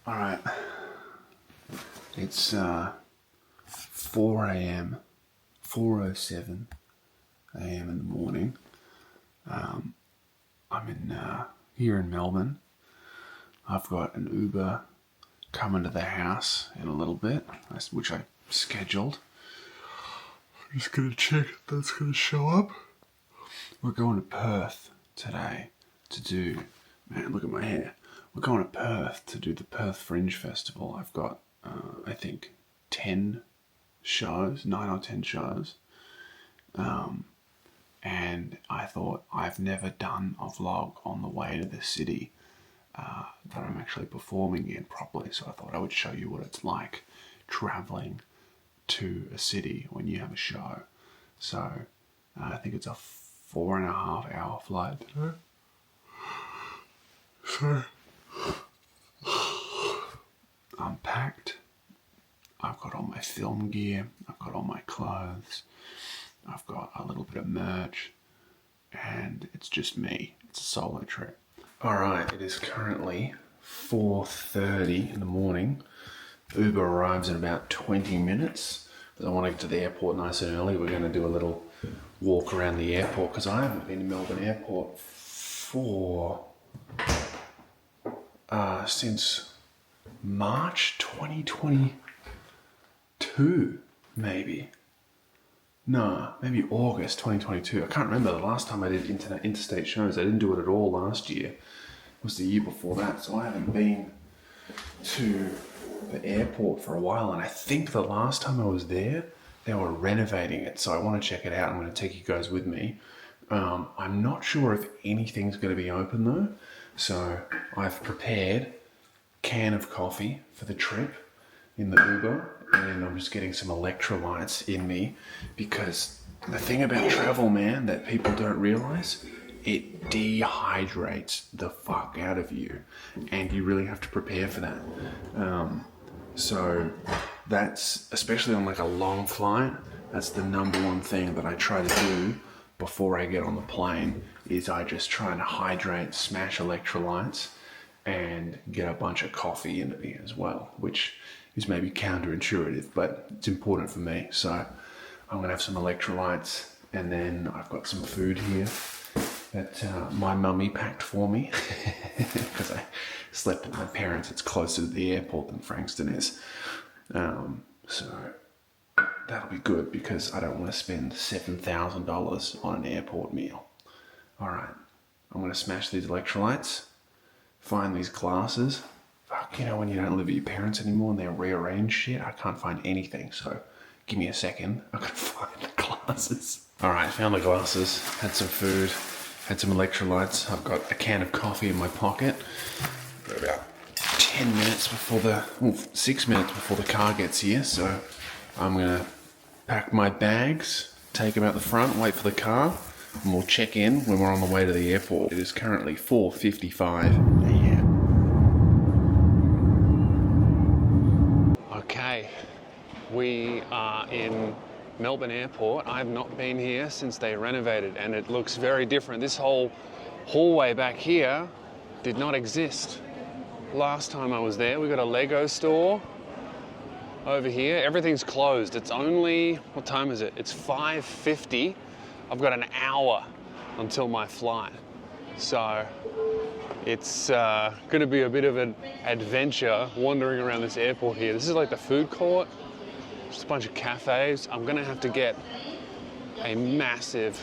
All right, it's 4 a.m., 4:07 a.m. in the morning. I'm here in Melbourne. I've got an Uber coming to the house in a little bit, which I scheduled. I'm just gonna check if that's gonna show up. We're going to Perth today to do, man, look at my hair. We're going to Perth to do the Perth Fringe Festival. I've got, I think, 10 shows, 9 or 10 shows. And I thought, I've never done a vlog on the way to the city that I'm actually performing in properly. So I thought I would show you what it's like traveling to a city when you have a show. So I think it's a 4.5 hour flight. So I'm packed. I've got all my film gear. I've got all my clothes. I've got a little bit of merch. And it's just me. It's a solo trip. Alright, it is currently 4:30 in the morning. Uber arrives in about 20 minutes. Because I want to get to the airport nice and early. We're going to do a little walk around the airport. Because I haven't been to Melbourne Airport since March 2022, maybe. No, maybe August 2022. I can't remember the last time I did interstate shows. I didn't do it at all last year. It was the year before that, so I haven't been to the airport for a while, and I think the last time I was there, they were renovating it, so I want to check it out. I'm going to take you guys with me. I'm not sure if anything's going to be open though, so I've prepared a can of coffee for the trip in the Uber, and I'm just getting some electrolytes in me, because the thing about travel, man, that people don't realize, it dehydrates the fuck out of you, and you really have to prepare for that. So that's, especially on like a long flight, that's the number one thing that I try to do before I get on the plane, is I just try and hydrate, smash electrolytes, and get a bunch of coffee into me as well, which is maybe counterintuitive, but it's important for me. So I'm gonna have some electrolytes, and then I've got some food here that my mummy packed for me because I slept with my parents. It's closer to the airport than Frankston is. So that'll be good, because I don't want to spend $7,000 on an airport meal. All right, I'm gonna smash these electrolytes, find these glasses. Fuck, you know when you don't live with your parents anymore and they rearrange shit? I can't find anything, so give me a second. I'm gonna find the glasses. All right, found the glasses, had some food, had some electrolytes. I've got a can of coffee in my pocket. Got about 10 minutes before 6 minutes before the car gets here, so I'm gonna pack my bags, take them out the front, wait for the car, and we'll check in when we're on the way to the airport. It is currently 4:55 a.m. Okay, we are in Melbourne Airport. I've not been here since they renovated, and it looks very different. This whole hallway back here did not exist last time I was there. We got a Lego store over here. Everything's closed. It's only, what time is it? It's 5:50. I've got an hour until my flight. So it's going to be a bit of an adventure wandering around this airport here. This is like the food court, just a bunch of cafes. I'm going to have to get a massive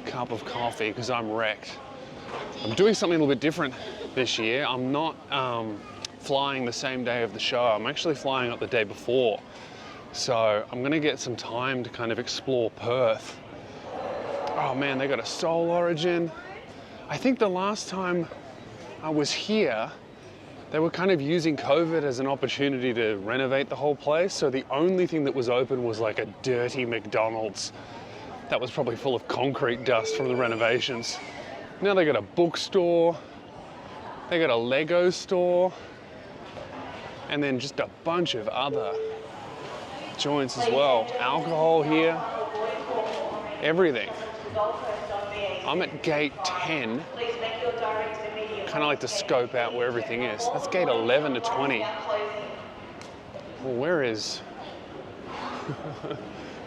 cup of coffee because I'm wrecked. I'm doing something a little bit different this year. I'm not flying the same day of the show. I'm actually flying up the day before. So I'm going to get some time to kind of explore Perth. Oh man, they got a Soul Origin. I think the last time I was here, they were kind of using COVID as an opportunity to renovate the whole place. So the only thing that was open was like a dirty McDonald's that was probably full of concrete dust from the renovations. Now they got a bookstore, they got a Lego store, and then just a bunch of other joints as well. Alcohol here, everything. I'm at gate 10, kind of like to scope out where everything is. That's gate 11 to 20. Well, where is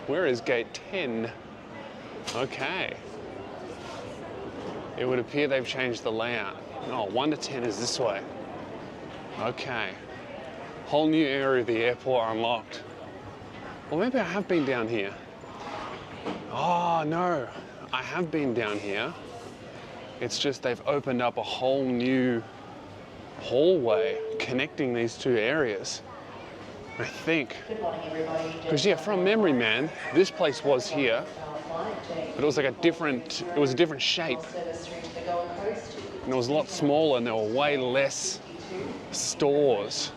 where is gate 10? Okay. It would appear they've changed the layout. Oh, 1 to 10 is this way. Okay. Whole new area of the airport unlocked. Well, maybe I have been down here. Oh, no. I have been down here. It's just they've opened up a whole new hallway connecting these two areas. I think. Good morning, everybody. Because yeah, from memory, man, this place was here, but it was like a different shape. And it was a lot smaller and there were way less stores.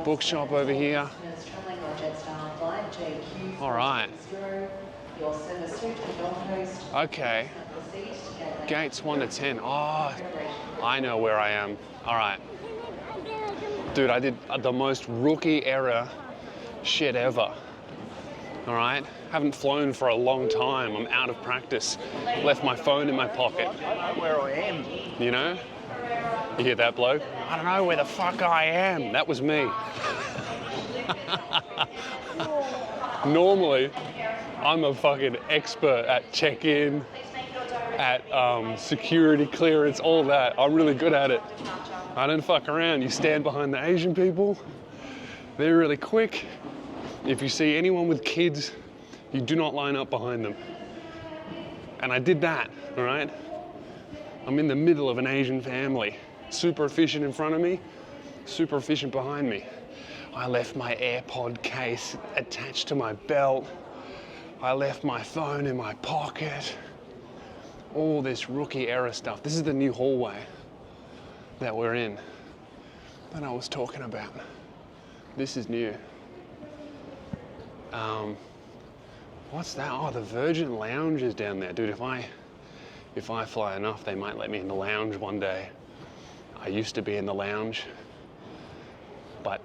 Bookshop over here. All right. Okay. Gates 1 to 10. Oh, I know where I am. All right. Dude, I did the most rookie era shit ever. All right? Haven't flown for a long time. I'm out of practice. Left my phone in my pocket. I don't know where I am. You know? You hear that bloke? I don't know where the fuck I am. That was me. Normally, I'm a fucking expert at check-in, at security clearance, all that. I'm really good at it. I don't fuck around. You stand behind the Asian people. They're really quick. If you see anyone with kids, you do not line up behind them. And I did that, all right? I'm in the middle of an Asian family. Super efficient in front of me, super efficient behind me. I left my AirPod case attached to my belt. I left my phone in my pocket. All this rookie era stuff. This is the new hallway that we're in that I was talking about. This is new. What's that? Oh, the Virgin Lounge is down there. Dude, if I fly enough, they might let me in the lounge one day. I used to be in the lounge, but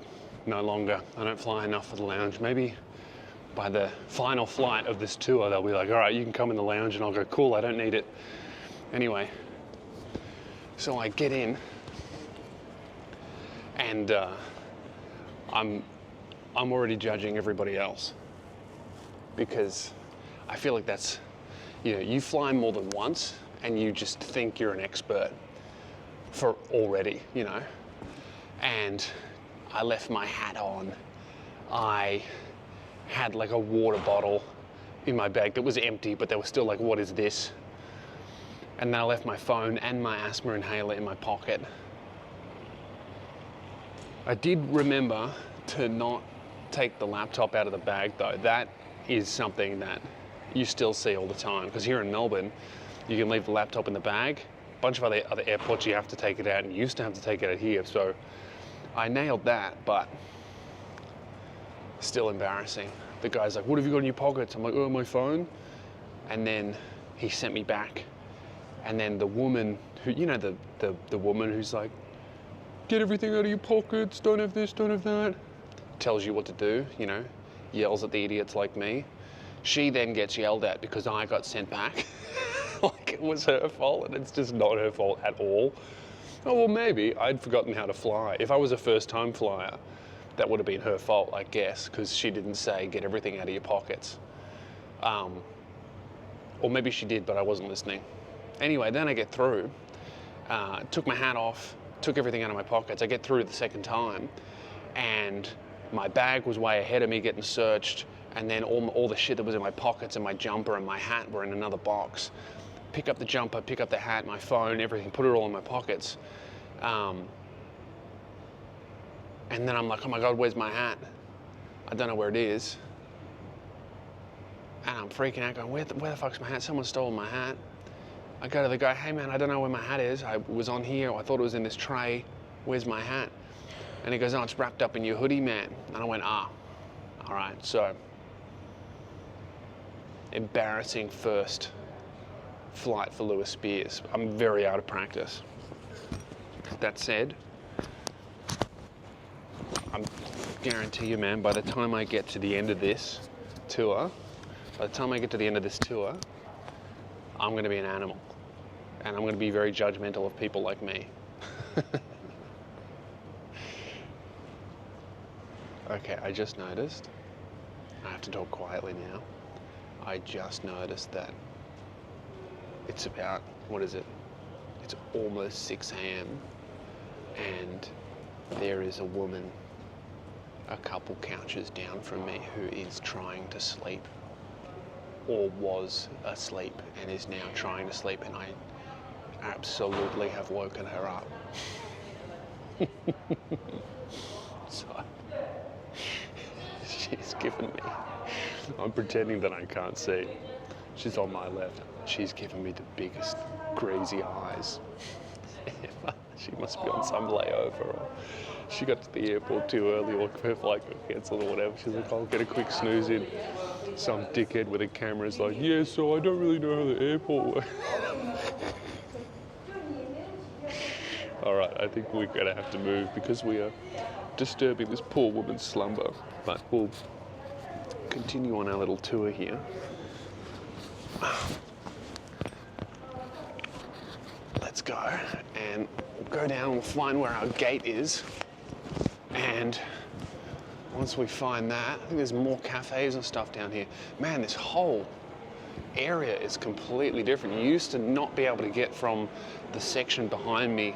no longer. I don't fly enough for the lounge. Maybe by the final flight of this tour, they'll be like, all right, you can come in the lounge, and I'll go, cool, I don't need it. Anyway, so I get in, and I'm already judging everybody else, because I feel like that's, you know, you fly more than once and you just think you're an expert for already, you know. And I left my hat on. I had like a water bottle in my bag that was empty, but they were still like, what is this? And then I left my phone and my asthma inhaler in my pocket. I did remember to not take the laptop out of the bag though. That is something that you still see all the time, because here in Melbourne, you can leave the laptop in the bag. A bunch of other airports you have to take it out, and you used to have to take it out here. So I nailed that, but still embarrassing. The guy's like, what have you got in your pockets? I'm like, oh, my phone. And then he sent me back. And then the woman who, you know, the woman who's like, get everything out of your pockets, don't have this, don't have that, tells you what to do, you know, yells at the idiots like me. She then gets yelled at because I got sent back. Like it was her fault, and it's just not her fault at all. Oh, well, maybe I'd forgotten how to fly. If I was a first-time flyer, that would have been her fault, I guess, because she didn't say, get everything out of your pockets. Or maybe she did, but I wasn't listening. Anyway, then I get through, took my hat off, took everything out of my pockets. I get through the second time, and my bag was way ahead of me getting searched, and then all the shit that was in my pockets and my jumper and my hat were in another box. Pick up the jumper, pick up the hat, my phone, everything, put it all in my pockets. And then I'm like, oh my God, where's my hat? I don't know where it is. And I'm freaking out going, where the fuck's my hat? Someone stole my hat. I go to the guy, hey man, I don't know where my hat is. I was on here, I thought it was in this tray. Where's my hat? And he goes, oh, it's wrapped up in your hoodie, man. And I went, all right. So, embarrassing first flight for Lewis Spears. I'm very out of practice. That said, I guarantee you, man, by the time I get to the end of this tour, I'm going to be an animal. And I'm going to be very judgmental of people like me. Okay, I just noticed, I have to talk quietly now. I just noticed that it's about, what is it? It's almost 6 a.m. and there is a woman a couple couches down from me who is trying to sleep, or was asleep and is now trying to sleep, and I absolutely have woken her up. So she's given me, I'm pretending that I can't see. She's on my left. She's given me the biggest crazy eyes. She must be on some layover, or she got to the airport too early, or her flight got cancelled or whatever. She's like, I'll get a quick snooze in. Some dickhead with a camera is like, yeah, so I don't really know how the airport works. All right, I think we're gonna have to move because we are disturbing this poor woman's slumber. But we'll continue on our little tour here. Let's go, and we'll go down, we'll find where our gate is, and once we find that, I think there's more cafes and stuff down here. Man, this whole area is completely different. You used to not be able to get from the section behind me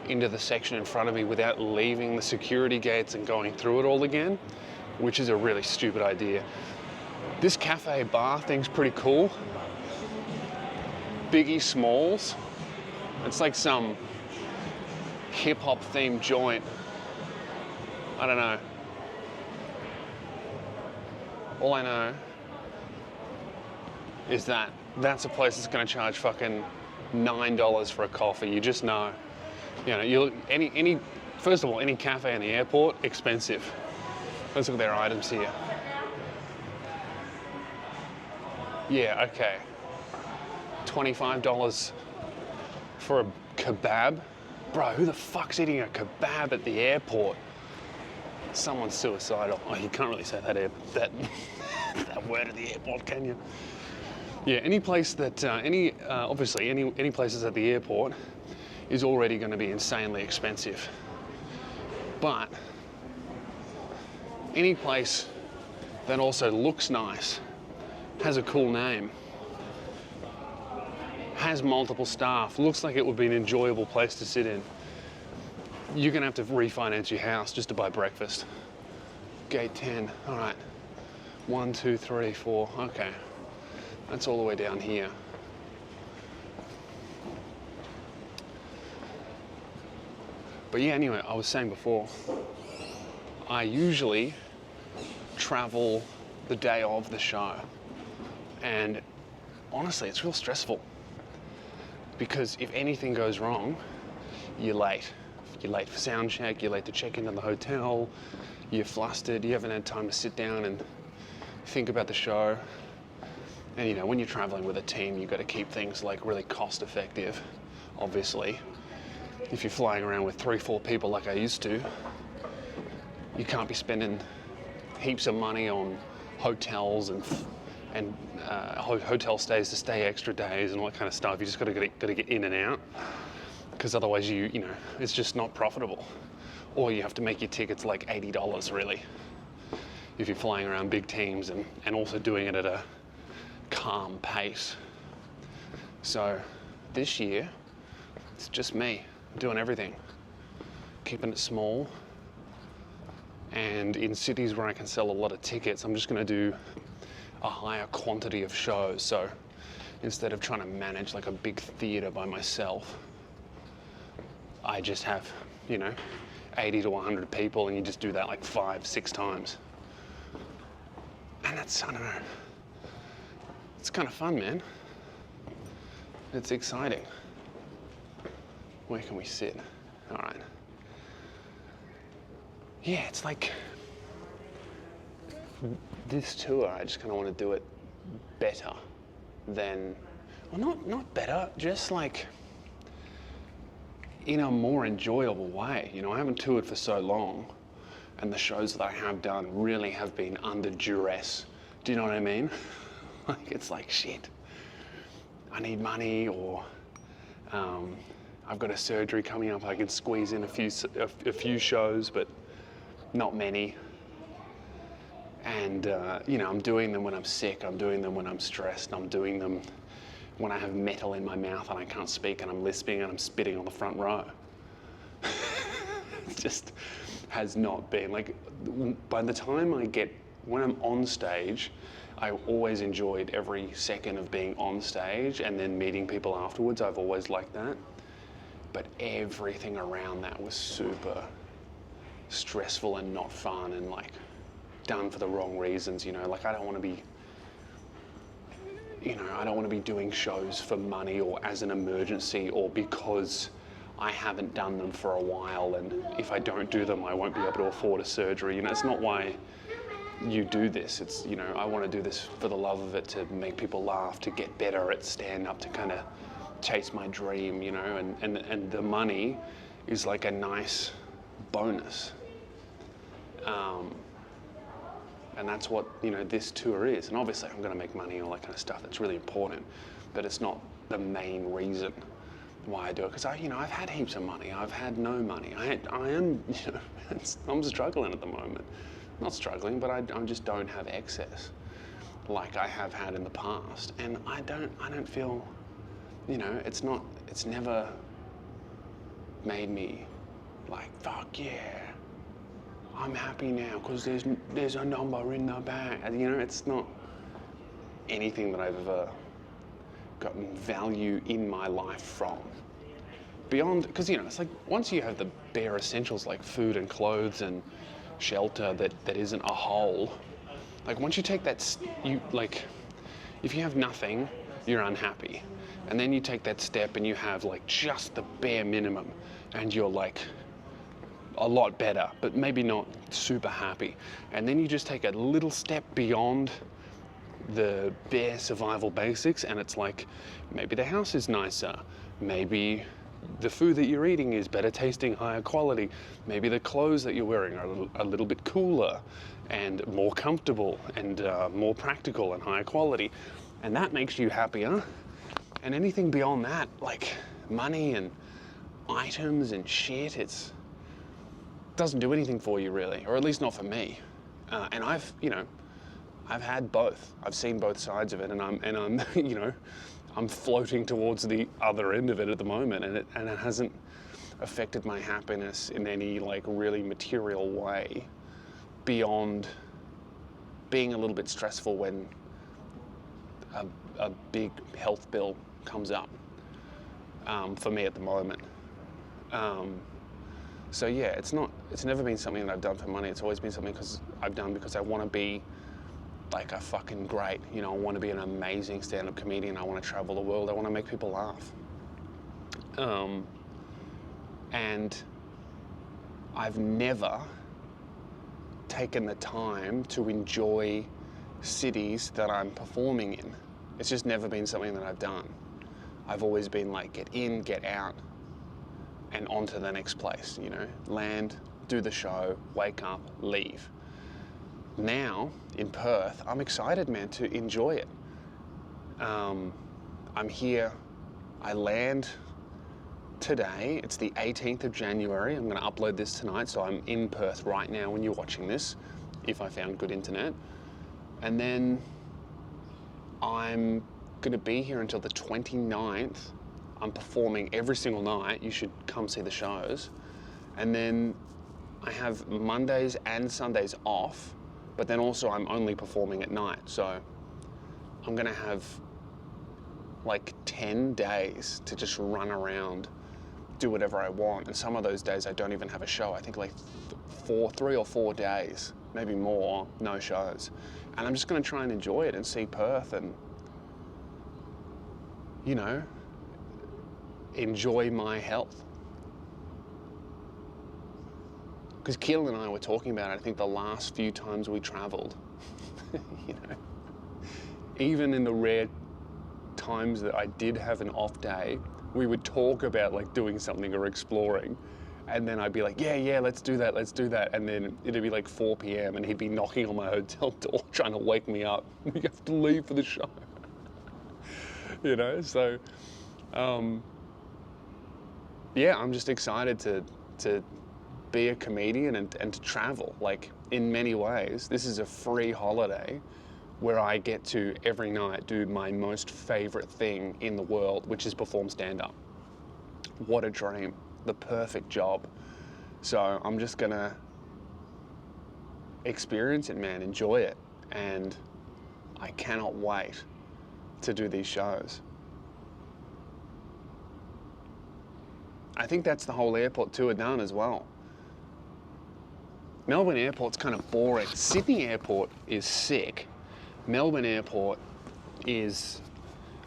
into the section in front of me without leaving the security gates and going through it all again, which is a really stupid idea. This cafe bar thing's pretty cool. Biggie Smalls. It's like some hip-hop themed joint. I don't know. All I know is that that's a place that's gonna charge fucking $9 for a coffee. You just know. You know, you look, first of all, any cafe in the airport, expensive. Let's look at their items here. Yeah, okay. $25 for a kebab? Bro, who the fuck's eating a kebab at the airport? Someone's suicidal. Oh, you can't really say that that word at the airport, can you? Yeah, any place that, obviously, any places at the airport is already going to be insanely expensive. But any place that also looks nice, has a cool name, has multiple staff, looks like it would be an enjoyable place to sit in, you're going to have to refinance your house just to buy breakfast. Gate 10, all right. 1, 2, 3, 4, okay. That's all the way down here. But yeah, anyway, I was saying before, I usually travel the day of the show. And honestly, it's real stressful. Because if anything goes wrong, you're late. You're late for sound check, you're late to check into the hotel, you're flustered, you haven't had time to sit down and think about the show. And you know, when you're traveling with a team, you've got to keep things like really cost effective, obviously. If you're flying around with 3-4 people like I used to, you can't be spending heaps of money on hotels and hotel stays to stay extra days and all that kind of stuff. You just got to get in and out, because otherwise you know it's just not profitable. Or you have to make your tickets like $80 really, if you're flying around big teams and also doing it at a calm pace. So this year, it's just me doing everything, keeping it small. And in cities where I can sell a lot of tickets, I'm just going to do a higher quantity of shows. So instead of trying to manage like a big theater by myself, I just have, you know, 80 to 100 people, and you just do that like 5-6 times. And that's, I don't know, it's kind of fun, man. It's exciting. Where can we sit? All right. Yeah, it's like this tour, I just kind of want to do it better than, well, not better, just like in a more enjoyable way. You know, I haven't toured for so long, and the shows that I have done really have been under duress. Do you know what I mean? Like, it's like, shit, I need money, or I've got a surgery coming up. I can squeeze in a few shows, but not many. And I'm doing them when I'm sick. I'm doing them when I'm stressed. I'm doing them when I have metal in my mouth and I can't speak and I'm lisping and I'm spitting on the front row. It just has not been like. By the time when I'm on stage, I always enjoyed every second of being on stage and then meeting people afterwards. I've always liked that. But everything around that was super stressful and not fun and like done for the wrong reasons, like I don't want to be doing shows for money or as an emergency or because I haven't done them for a while and if I don't do them I won't be able to afford a surgery. It's not why you do this. It's, I want to do this for the love of it, to make people laugh, to get better at stand up, to kind of chase my dream, and the money is like a nice bonus. And that's what, this tour is. And obviously I'm going to make money and all that kind of stuff. That's really important. But it's not the main reason why I do it. Because I've had heaps of money. I've had no money. I'm struggling at the moment. Not struggling, but I just don't have excess like I have had in the past. And I don't feel, it's never made me like, fuck yeah, I'm happy now because there's a number in the bank. It's not anything that I've ever gotten value in my life from. Beyond, because it's like once you have the bare essentials like food and clothes and shelter that isn't a hole, like once you take that, if you have nothing, you're unhappy. And then you take that step and you have like just the bare minimum and you're like a lot better, but maybe not super happy. And then you just take a little step beyond the bare survival basics and it's like, maybe the house is nicer, maybe the food that you're eating is better tasting, higher quality, maybe the clothes that you're wearing are a little bit cooler and more comfortable and more practical and higher quality. And that makes you happier. And anything beyond that, like money and items and shit, it doesn't do anything for you really, or at least not for me. And I've had both. I've seen both sides of it, and I'm I'm floating towards the other end of it at the moment, and it hasn't affected my happiness in any like really material way beyond being a little bit stressful when a big health bill comes up for me at the moment. So yeah, it's never been something that I've done for money. It's always been something I've done because I want to be like a fucking great, I want to be an amazing stand-up comedian. I want to travel the world. I want to make people laugh. And I've never taken the time to enjoy cities that I'm performing in. It's just never been something that I've done. I've always been like, get in, get out, and on to the next place, land, do the show, wake up, leave. Now, in Perth, I'm excited, man, to enjoy it. I'm here, I land today, it's the 18th of January. I'm gonna upload this tonight, so I'm in Perth right now when you're watching this, if I found good internet. And then I'm gonna be here until the 29th. I'm performing every single night. You should come see the shows. And then I have Mondays and Sundays off, but then also I'm only performing at night. So I'm gonna have like 10 days to just run around, do whatever I want. And some of those days I don't even have a show. I think like 3 or 4 days, maybe more, no shows. And I'm just gonna try and enjoy it and see Perth and, enjoy my health. Because Keelan and I were talking about it, I think the last few times we traveled, even in the rare times that I did have an off day, we would talk about like doing something or exploring. And then I'd be like, yeah, let's do that. And then it'd be like 4 p.m. and he'd be knocking on my hotel door trying to wake me up. We have to leave for the show. So, yeah, I'm just excited to be a comedian and to travel. Like, in many ways, this is a free holiday where I get to every night do my most favorite thing in the world, which is perform stand-up. What a dream. The perfect job. So I'm just gonna experience it, man, enjoy it. And I cannot wait to do these shows. I think that's the whole airport tour done as well. Melbourne Airport's kind of boring. Sydney Airport is sick. Melbourne Airport is,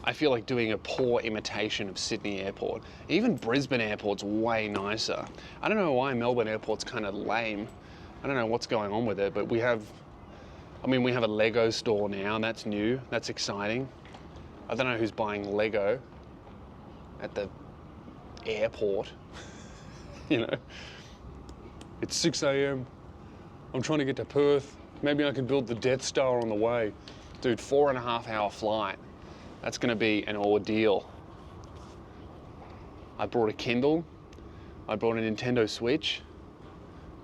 I feel like, doing a poor imitation of Sydney Airport. Even Brisbane Airport's way nicer. I don't know why Melbourne Airport's kind of lame. I don't know what's going on with it, but we have a Lego store now, and that's new. That's exciting. I don't know who's buying Lego at the airport. You know, it's 6 a.m. I'm trying to get to Perth. Maybe I can build the Death Star on the way. Dude, 4.5-hour flight. That's gonna be an ordeal. I brought a Kindle. I brought a Nintendo Switch.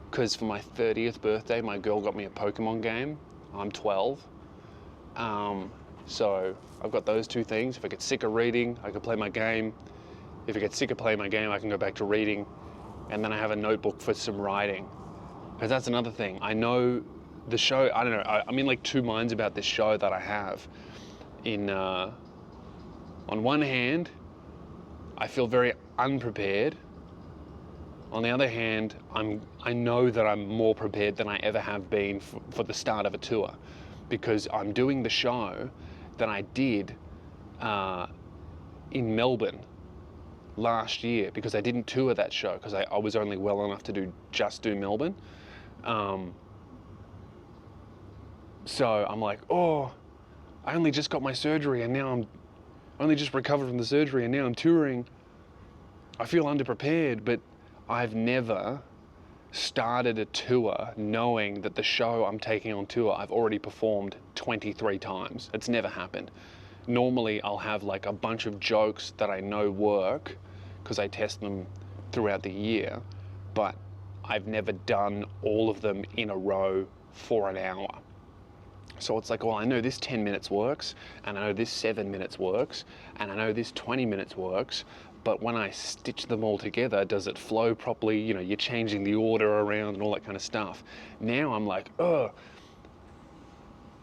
Because for my 30th birthday, my girl got me a Pokemon game. I'm 12. So I've got those two things. If I get sick of reading, I can play my game. If I get sick of playing my game, I can go back to reading. And then I have a notebook for some writing. Because that's another thing. I know the show, I don't know, I'm in like two minds about this show that I have. On one hand, I feel very unprepared. On the other hand, I know that I'm more prepared than I ever have been for the start of a tour, because I'm doing the show that I did in Melbourne last year, because I didn't tour that show because I was only well enough to do Melbourne. So I'm like, oh, I only just got my surgery and now I'm only just recovered from the surgery and now I'm touring. I feel underprepared, but I've never started a tour knowing that the show I'm taking on tour I've already performed 23 times. It's never happened. Normally I'll have like a bunch of jokes that I know work because I test them throughout the year, but I've never done all of them in a row for an hour. So it's like, well, I know this 10 minutes works, and I know this 7 minutes works, and I know this 20 minutes works, but when I stitch them all together, does it flow properly? You know, you're changing the order around and all that kind of stuff. Now I'm like, I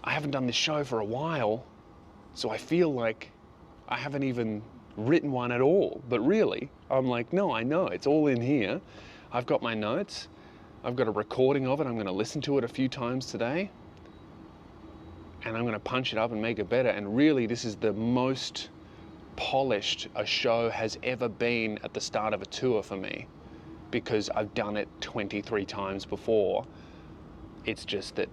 haven't done this show for a while, so I feel like I haven't even written one at all. But really, I'm like, no, I know, it's all in here. I've got my notes. I've got a recording of it. I'm going to listen to it a few times today. And I'm going to punch it up and make it better. And really, this is the most polished a show has ever been at the start of a tour for me, because I've done it 23 times before. It's just that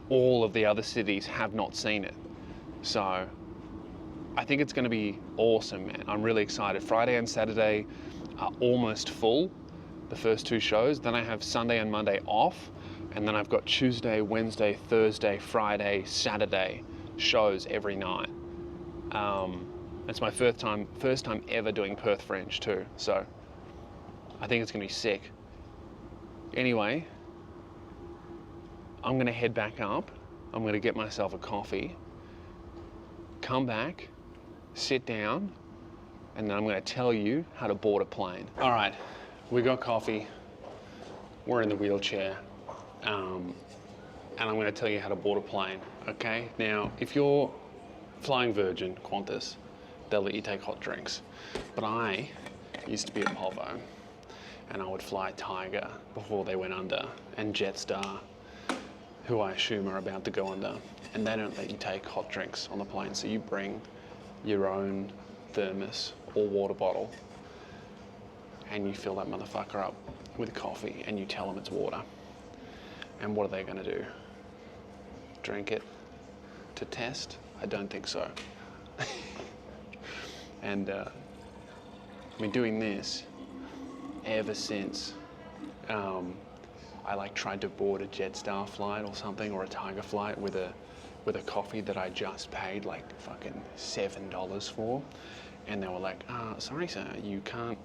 all of the other cities have not seen it. So I think it's going to be awesome, man. I'm really excited. Friday and Saturday are almost full, the first two shows. Then I have Sunday and Monday off. And then I've got Tuesday, Wednesday, Thursday, Friday, Saturday shows every night. It's my first time ever doing Perth Fringe too. So I think it's gonna be sick. Anyway, I'm gonna head back up. I'm gonna get myself a coffee, come back, sit down, and then I'm gonna tell you how to board a plane. All right, we got coffee. We're in the wheelchair. And I'm going to tell you how to board a plane, okay? Now, if you're flying Virgin, Qantas, they'll let you take hot drinks. But I used to be a Polvo, and I would fly Tiger before they went under, and Jetstar, who I assume are about to go under, and they don't let you take hot drinks on the plane, so you bring your own thermos or water bottle, and you fill that motherfucker up with coffee, and you tell them it's water. And what are they going to do? Drink it to test? I don't think so. And I've been doing this ever since I like tried to board a Jetstar flight or something, or a Tiger flight with a coffee that I just paid like fucking $7 for, and they were like, sorry sir, you can't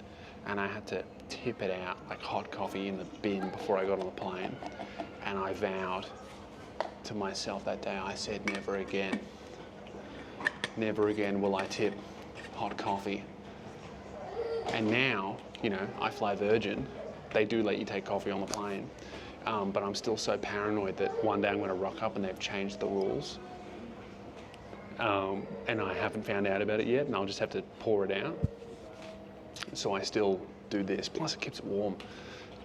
and I had to tip it out like hot coffee in the bin before I got on the plane. And I vowed to myself that day, I said, never again will I tip hot coffee. And now, you know, I fly Virgin. They do let you take coffee on the plane. But I'm still so paranoid that one day I'm going to rock up and they've changed the rules. And I haven't found out about it yet, and I'll just have to pour it out. So I still do this. Plus it keeps it warm,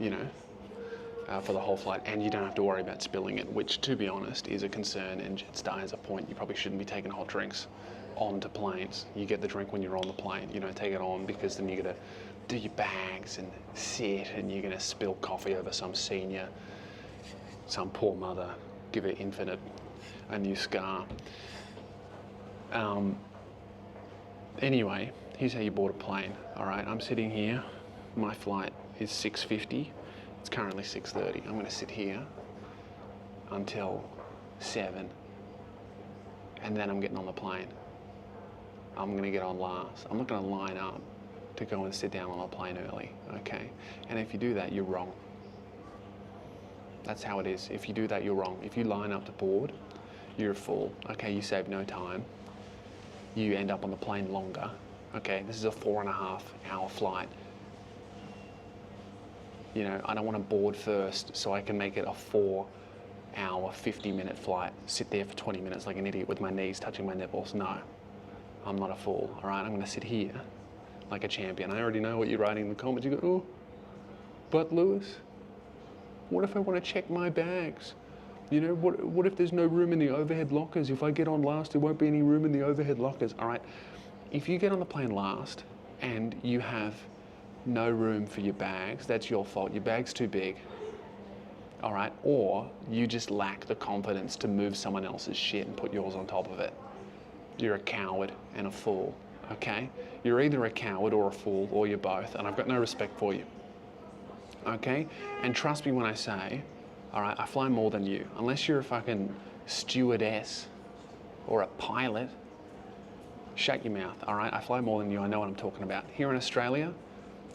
you know, for the whole flight. And you don't have to worry about spilling it, which, to be honest, is a concern. And Jetstar has a point. You probably shouldn't be taking hot drinks onto planes. You get the drink when you're on the plane. You don't take it on, because then you're going to do your bags and sit, and you're going to spill coffee over some senior, some poor mother, give her infant a new scar. Anyway, here's how you board a plane. All right, I'm sitting here. My flight is 6:50. It's currently 6:30. I'm going to sit here until 7, and then I'm getting on the plane. I'm going to get on last. I'm not going to line up to go and sit down on the plane early, okay? And if you do that, you're wrong. That's how it is. If you do that, you're wrong. If you line up to board, you're a fool. Okay, you save no time. You end up on the plane longer. Okay, this is a 4.5-hour flight. You know, I don't want to board first so I can make it a 4-hour, 50-minute flight. Sit there for 20 minutes like an idiot with my knees touching my nipples. No, I'm not a fool, all right? I'm going to sit here like a champion. I already know what you're writing in the comments. You go, oh, but Lewis, what if I want to check my bags? You know, what if there's no room in the overhead lockers? If I get on last, there won't be any room in the overhead lockers. All right, if you get on the plane last and you have no room for your bags, that's your fault. Your bag's too big. All right, or you just lack the confidence to move someone else's shit and put yours on top of it. You're a coward and a fool, okay? You're either a coward or a fool, or you're both, and I've got no respect for you, okay? And trust me when I say, all right, I fly more than you. Unless you're a fucking stewardess or a pilot, shut your mouth, all right? I fly more than you. I know what I'm talking about. Here in Australia,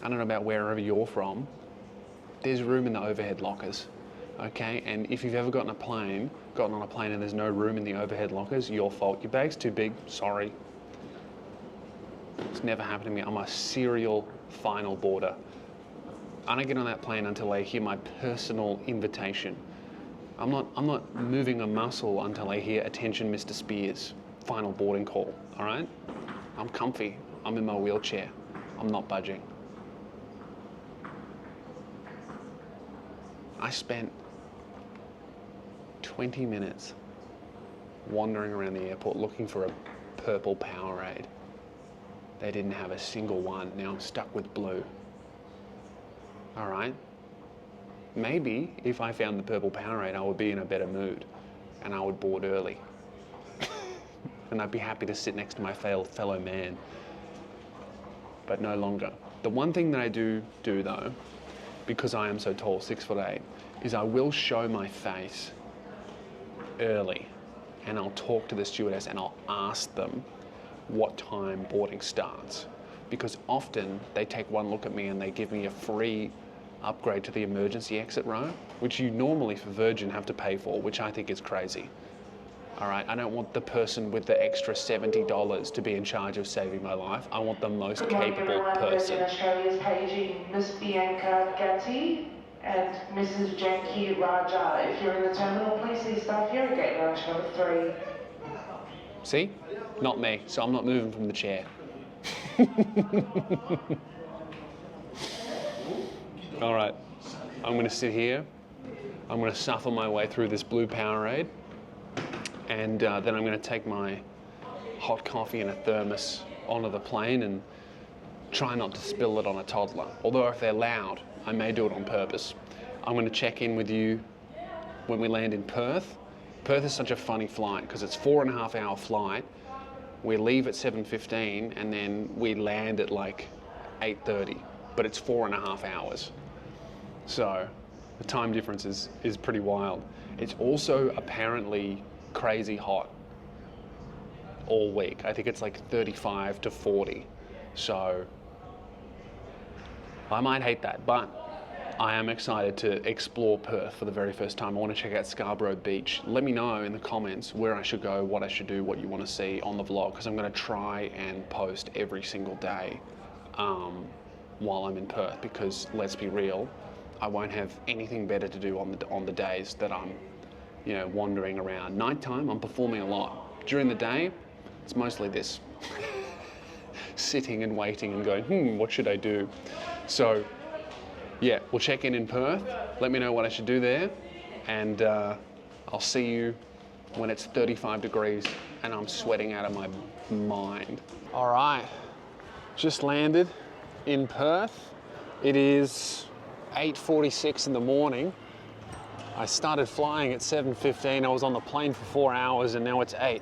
I don't know about wherever you're from, there's room in the overhead lockers, okay? And if you've ever gotten on a plane and there's no room in the overhead lockers, your fault. Your bag's too big, sorry. It's never happened to me. I'm a serial final boarder. I don't get on that plane until I hear my personal invitation. I'm not moving a muscle until I hear attention, Mr. Spears, final boarding call, all right? I'm comfy, I'm in my wheelchair, I'm not budging. I spent 20 minutes wandering around the airport looking for a purple Powerade. They didn't have a single one. Now I'm stuck with blue. All right? Maybe if I found the purple Powerade, I would be in a better mood and I would board early. And I'd be happy to sit next to my fellow man. But no longer. The one thing that I do though, because I am so tall, 6'8", is I will show my face early and I'll talk to the stewardess and I'll ask them what time boarding starts. Because often they take one look at me and they give me a free upgrade to the emergency exit row, which you normally for Virgin have to pay for, which I think is crazy. All right, I don't want the person with the extra $70 to be in charge of saving my life. I want the most capable person. Virgin Australia's paging Miss Bianca Gatti and Mrs. Janki Raja. If you're in the terminal, please see staff here at gate lounge number 3. See? Not me, so I'm not moving from the chair. All right, I'm gonna sit here. I'm gonna suffer my way through this blue Powerade, and then I'm gonna take my hot coffee in a thermos onto the plane and try not to spill it on a toddler. Although if they're loud, I may do it on purpose. I'm gonna check in with you when we land in Perth. Perth is such a funny flight because it's 4.5-hour flight. We leave at 7:15 and then we land at like 8:30, but it's 4.5 hours. So the time difference is pretty wild. It's also apparently crazy hot all week. I think it's like 35 to 40. So I might hate that, but I am excited to explore Perth for the very first time. I want to check out Scarborough Beach. Let me know in the comments where I should go, what I should do, what you want to see on the vlog, because I'm going to try and post every single day while I'm in Perth, because let's be real, I won't have anything better to do on the days that I'm, you know, wandering around. Nighttime, I'm performing a lot. During the day, it's mostly this. Sitting and waiting and going, what should I do? So, yeah, we'll check in Perth. Let me know what I should do there. And I'll see you when it's 35 degrees and I'm sweating out of my mind. All right, just landed in Perth. It is 8:46 in the morning. I started flying at 7:15. I was on the plane for 4 hours and now it's 8.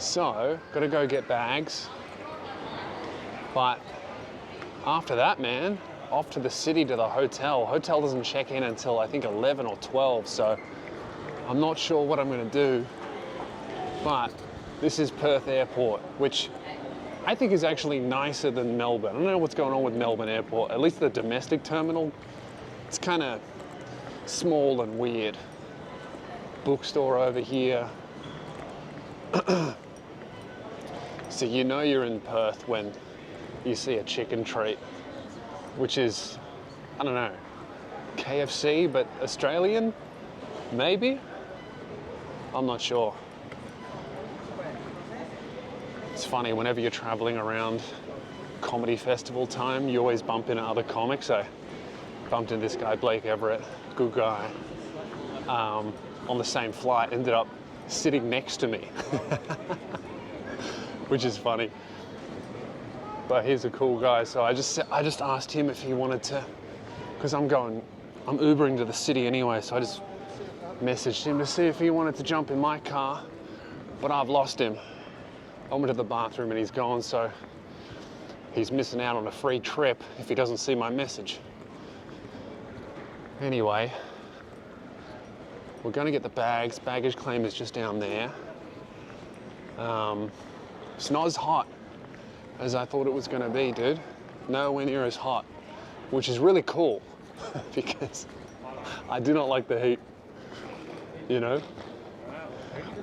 So, gotta go get bags. But after that, man, off to the city to the hotel. Hotel doesn't check in until I think 11 or 12, so I'm not sure what I'm gonna do. But this is Perth Airport, which I think is actually nicer than Melbourne. I don't know what's going on with Melbourne Airport, at least the domestic terminal. It's kind of small and weird. Bookstore over here. So you know you're in Perth when you see a chicken treat, which is, I don't know, KFC, but Australian? Maybe? I'm not sure. It's funny, whenever you're traveling around comedy festival time, you always bump into other comics. I bumped into this guy, Blake Everett, good guy, on the same flight, ended up sitting next to me. Which is funny, but he's a cool guy. So I just asked him if he wanted to, because I'm Ubering to the city anyway. So I just messaged him to see if he wanted to jump in my car, but I've lost him. I went to the bathroom and he's gone. So he's missing out on a free trip if he doesn't see my message. Anyway, we're gonna get the bags. Baggage claim is just down there. It's not as hot as I thought it was going to be, dude. Nowhere near as hot, which is really cool because I do not like the heat, you know?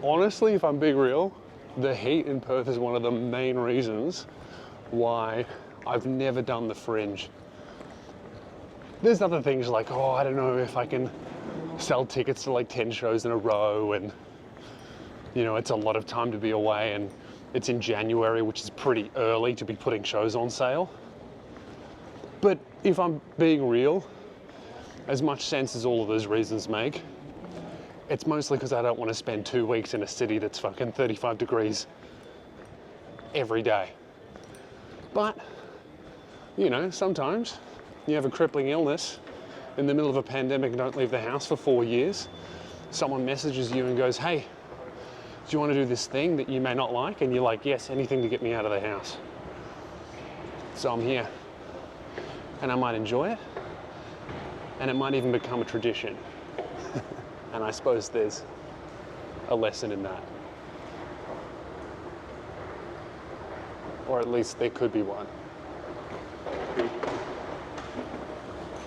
Honestly, if I'm being real, the heat in Perth is one of the main reasons why I've never done the Fringe. There's other things like, oh, I don't know if I can sell tickets to like 10 shows in a row, and you know, it's a lot of time to be away, and it's in January, which is pretty early to be putting shows on sale. But if I'm being real, as much sense as all of those reasons make, it's mostly because I don't want to spend 2 weeks in a city that's fucking 35 degrees every day. But, you know, sometimes you have a crippling illness in the middle of a pandemic and don't leave the house for 4 years. Someone messages you and goes, hey, do you want to do this thing that you may not like? And you're like, yes, anything to get me out of the house. So I'm here. And I might enjoy it. And it might even become a tradition. And I suppose there's a lesson in that. Or at least there could be one.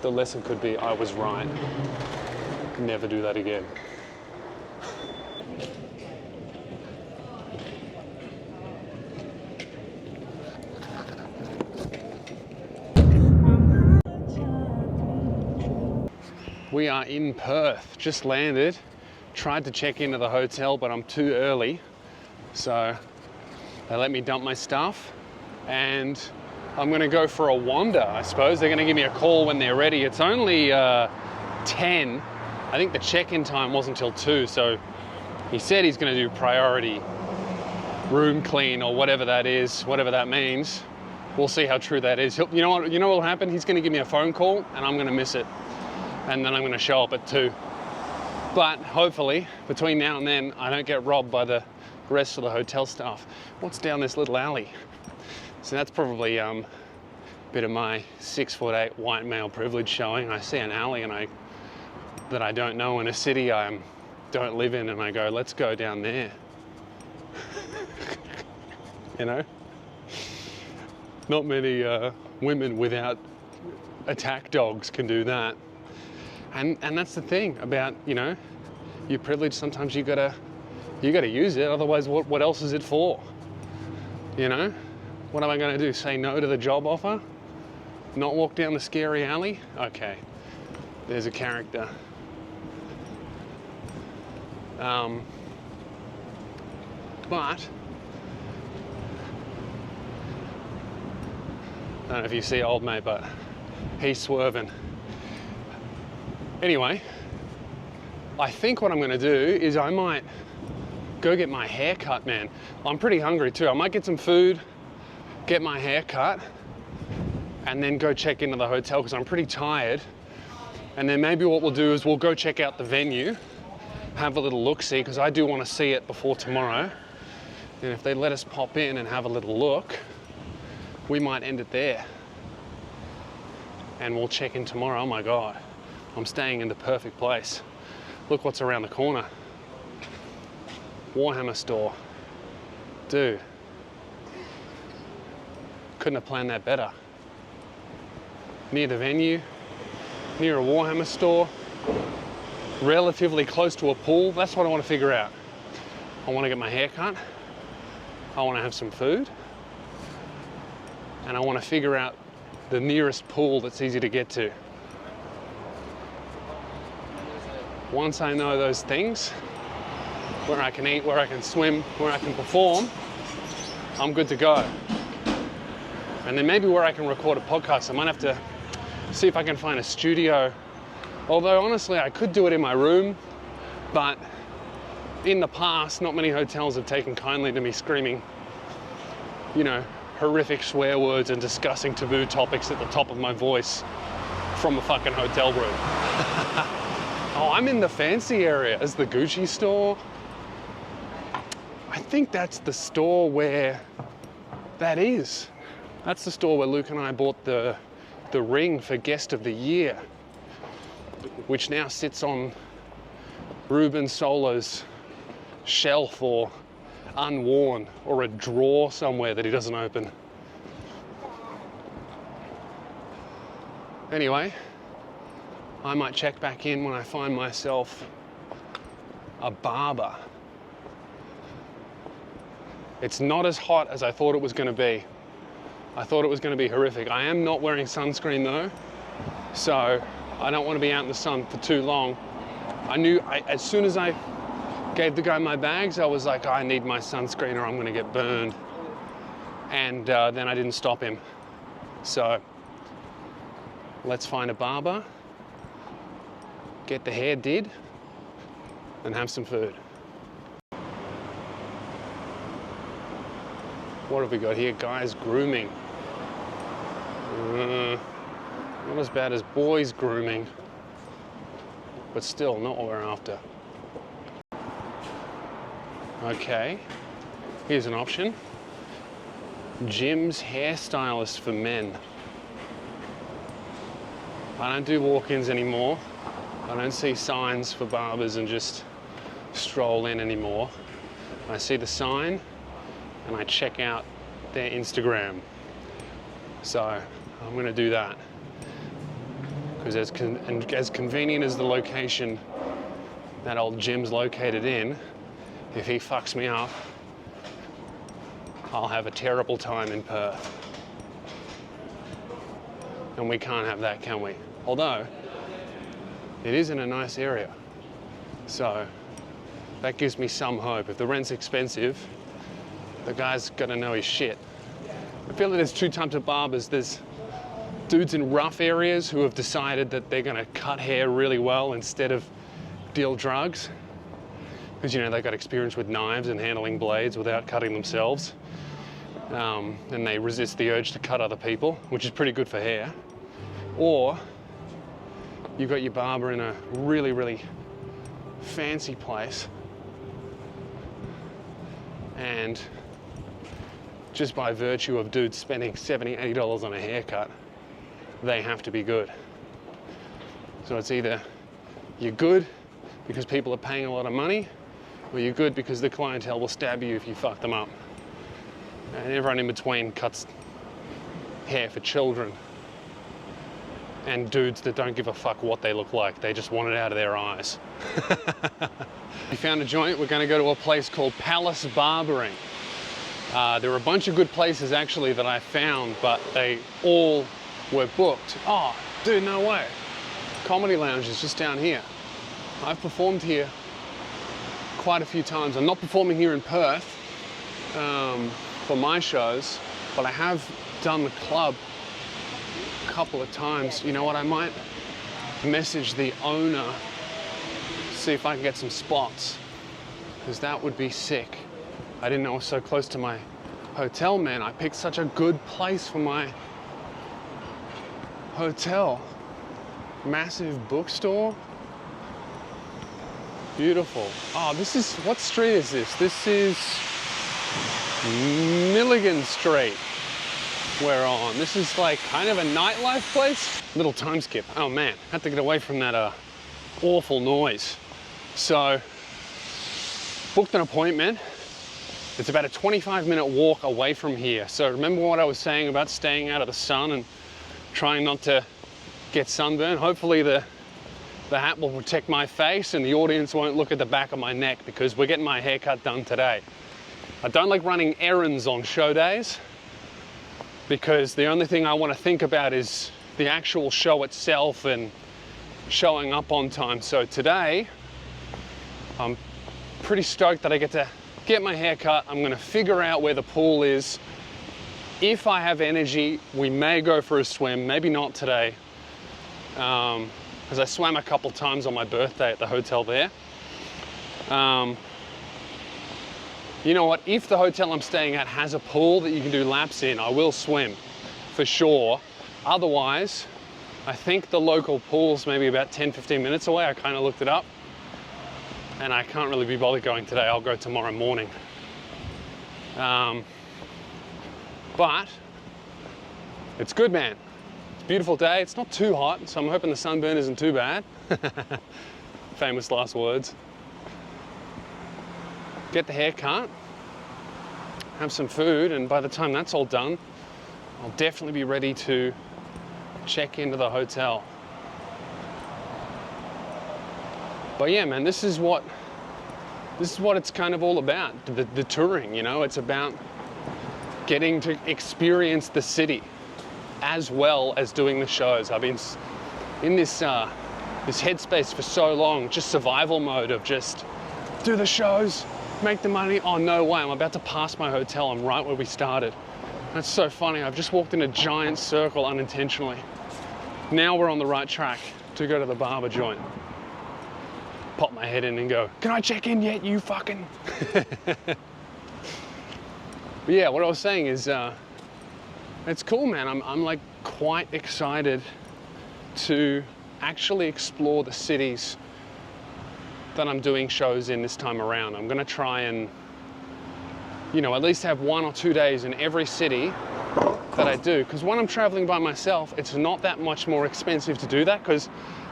The lesson could be, I was right. Never do that again. We are in Perth, just landed. Tried to check into the hotel, but I'm too early. So they let me dump my stuff and I'm gonna go for a wander, I suppose. They're gonna give me a call when they're ready. It's only 10. I think the check-in time wasn't till 2, so he said he's gonna do priority room clean or whatever that is, whatever that means. We'll see how true that is. You know what will happen? He's gonna give me a phone call and I'm gonna miss it. And then I'm gonna show up at 2. But hopefully, between now and then, I don't get robbed by the rest of the hotel staff. What's down this little alley? So that's probably a bit of my 6'8" white male privilege showing. I see an alley that I don't know in a city I don't live in, and I go, let's go down there. You know? Not many women without attack dogs can do that. And that's the thing about, you know, your privilege. Sometimes you gotta use it. Otherwise, what else is it for? You know, what am I gonna do? Say no to the job offer? Not walk down the scary alley? Okay, there's a character. But I don't know if you see old mate, but he's swerving. Anyway, I think what I'm gonna do is I might go get my hair cut, man. I'm pretty hungry too. I might get some food, get my hair cut, and then go check into the hotel because I'm pretty tired. And then maybe what we'll do is we'll go check out the venue, have a little look-see, because I do want to see it before tomorrow. And if they let us pop in and have a little look, we might end it there. And we'll check in tomorrow. Oh my God, I'm staying in the perfect place. Look what's around the corner. Warhammer store. Dude, couldn't have planned that better. Near the venue, near a Warhammer store, relatively close to a pool. That's what I want to figure out. I want to get my hair cut. I want to have some food. And I want to figure out the nearest pool that's easy to get to. Once I know those things, where I can eat, where I can swim, where I can perform, I'm good to go. And then maybe where I can record a podcast. I might have to see if I can find a studio. Although honestly, I could do it in my room, but in the past, not many hotels have taken kindly to me screaming, you know, horrific swear words and discussing taboo topics at the top of my voice from a fucking hotel room. Oh, I'm in the fancy area. Is the Gucci store? I think that's the store where that is. That's the store where Luke and I bought the ring for Guest of the Year, which now sits on Ruben Solo's shelf or unworn or a drawer somewhere that he doesn't open. Anyway, I might check back in when I find myself a barber. It's not as hot as I thought it was going to be. I thought it was going to be horrific. I am not wearing sunscreen though, so I don't want to be out in the sun for too long. I knew as soon as I gave the guy my bags, I was like, I need my sunscreen or I'm going to get burned. And then I didn't stop him. So let's find a barber, get the hair did, and have some food. What have we got here? Guys grooming. Not as bad as boys grooming, but still not what we're after. Okay, here's an option. Jim's hairstylist for men. I don't do walk-ins anymore. I don't see signs for barbers and just stroll in anymore. I see the sign and I check out their Instagram. So I'm gonna do that. Because as convenient as the location that old gym's located in, if he fucks me up, I'll have a terrible time in Perth. And we can't have that, can we? Although, it is in a nice area. So that gives me some hope. If the rent's expensive, the guy's gotta know his shit. I feel like there's two types of barbers. There's dudes in rough areas who have decided that they're gonna cut hair really well instead of deal drugs. Because, you know, they got experience with knives and handling blades without cutting themselves. And they resist the urge to cut other people, which is pretty good for hair. Or you've got your barber in a really, really fancy place, and just by virtue of dudes spending $70, $80 on a haircut, they have to be good. So it's either you're good because people are paying a lot of money, or you're good because the clientele will stab you if you fuck them up. And everyone in between cuts hair for children and dudes that don't give a fuck what they look like. They just want it out of their eyes. We found a joint. We're going to go to a place called Palace Barbering. There were a bunch of good places actually that I found, but they all were booked. Oh, dude, no way. Comedy Lounge is just down here. I've performed here quite a few times. I'm not performing here in Perth for my shows, but I have done the club a couple of times. You know what, I might message the owner, see if I can get some spots, because that would be sick. I didn't know it was so close to my hotel, man. I picked such a good place for my hotel. Massive bookstore. Beautiful. Oh, this is, what street is this? This is Milligan Street we're on. This is like kind of a nightlife place. Little time skip. Oh man, had to get away from that awful noise. So, booked an appointment. It's about a 25-minute walk away from here. So remember what I was saying about staying out of the sun and trying not to get sunburn? Hopefully the hat will protect my face and the audience won't look at the back of my neck, because we're getting my haircut done today. I don't like running errands on show days, because the only thing I want to think about is the actual show itself and showing up on time. So today, I'm pretty stoked that I get to get my hair cut. I'm going to figure out where the pool is. If I have energy, we may go for a swim, maybe not today, because I swam a couple times on my birthday at the hotel there. You know what, if the hotel I'm staying at has a pool that you can do laps in, I will swim for sure. Otherwise, I think the local pool's maybe about 10-15 minutes away. I kind of looked it up, and I can't really be bothered going today. I'll go tomorrow morning. But it's good, man. It's a beautiful day. It's not too hot, so I'm hoping the sunburn isn't too bad. Famous last words. Get the haircut, have some food, and by the time that's all done, I'll definitely be ready to check into the hotel. But yeah, man, this is what it's kind of all about, the touring, you know? It's about getting to experience the city as well as doing the shows. I've been in this headspace for so long, just survival mode of just do the shows, make the money. Oh, no way, I'm about to pass my hotel. I'm right where we started. That's so funny. I've just walked in a giant circle unintentionally. Now we're on the right track to go to the barber joint. Pop my head in and go, can I check in yet, you fucking? But yeah, what I was saying is, it's cool, man. I'm like quite excited to actually explore the cities that I'm doing shows in this time around. I'm gonna try and, you know, at least have 1 or 2 days in every city that I do. Because when I'm traveling by myself, it's not that much more expensive to do that, because